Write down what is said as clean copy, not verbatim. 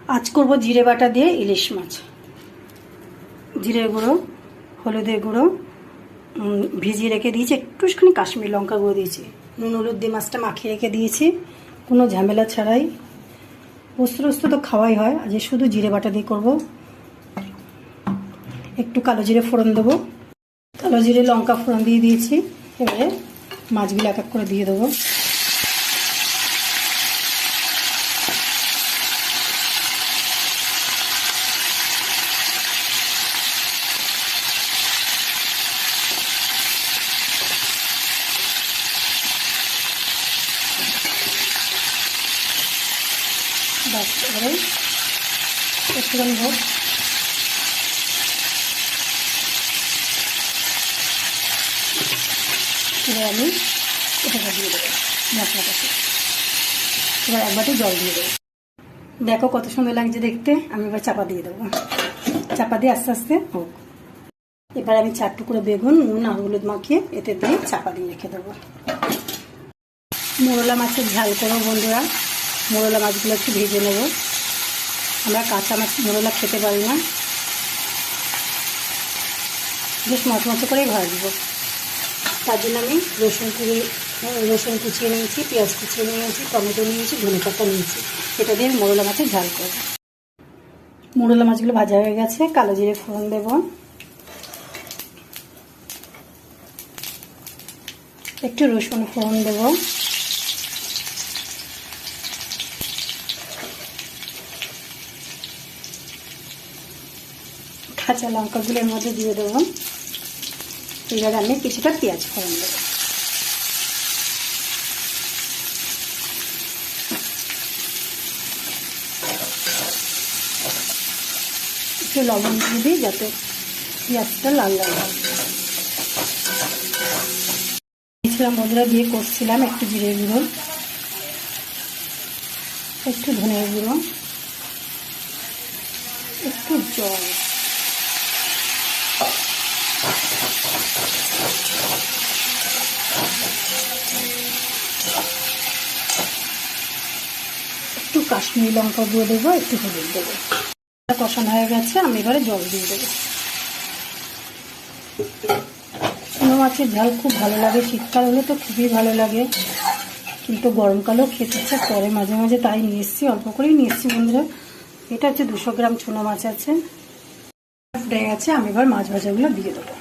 আজ করব জিরে বাটা দিয়ে ইলিশ মাছ। জিরে গুঁড়ো, হলুদের গুঁড়ো ভিজিয়ে রেখে দিয়েছি, একটুখানি কাশ্মীরি লঙ্কা গুঁড়ো দিয়েছি, নুন হলুদ দিয়ে মাছটা মাখিয়ে রেখে দিয়েছি, কোনো ঝামেলা ছাড়াই। পোস্ত তো খাওয়াই হয়, আজ শুধু জিরে বাটা দিয়ে করব। একটু কালো জিরে ফোড়ন দেবো, কালো জিরে লঙ্কা ফোড়ন দিয়ে দিয়েছি। এবারে মাছগুলো এক এক করে দিয়ে দেবো। বাস এবারে একটুখানি হোক, এবার আমি এটাকে দিয়ে দেবো মশলাটাকে। এবার এক বাটি জল দিয়ে দেবো। দেখো কত সুন্দর লাগছে দেখতে। আমি এবার চাপা দিয়ে দেবো, চাপা দিয়ে আস্তে আস্তে হোক। এবার আমি 4 টুকরো বেগুন নুন আর হলুদ মাখিয়ে এতে দিয়ে চাপা দিয়ে রেখে দেবো। মোরলা মাছের ঝাল করো বন্ধুরা, মোরলা মাছগুলো একটু ভেজে নেব। আমরা কাঁচা মাছ মোরলা খেতে পারি না, বেশ মচমচে করেই ভাজবো। তার জন্য আমি রসুন কুচিয়ে নিয়েছি, পেঁয়াজ কুচিয়ে নিয়েছি, টমেটো নিয়েছি, ধনেপাতা নিয়েছি। এটা দিয়ে মোরলা মাছের ঝাল করব। মোরলা মাছগুলো ভাজা হয়ে গেছে, কালো জিরে ফোড়ন দেব, একটু রসুন ফোড়ন দেব, কাঁচা লঙ্কাগুলোর মধ্যে দিয়ে দেবো। এবার আমি কিছুটা পেঁয়াজ ফোড়ন দেবো। একটু লবণ দিয়ে দিই যাতে পেঁয়াজটা লাল লাল হয়। দিয়েছিলাম বন্ধুরা, দিয়ে করছিলাম একটু জিরে গুঁড়ো, একটু ধনে গুঁড়ো, একটু জল, একটু কাশ্মীরি লঙ্কা গুঁড়ো দেবো, একটু হলুদ দেবো। কষানো হয়ে গেছে, আমি এবারে জল দিয়ে দেবো। চুনো মাছের ঝাল খুব ভালো লাগে, শীতকাল হলে তো খুবই ভালো লাগে, কিন্তু গরমকালেও খেতে ইচ্ছা করে মাঝে মাঝে, তাই নিয়ে এসেছি, অল্প করেই নিয়ে এসেছি বন্ধুরা। এটা হচ্ছে 200 গ্রাম চুনো মাছ আছে। ফুটে গেছে, আমি এবার মাছ ভাজাগুলো দিয়ে দেবো।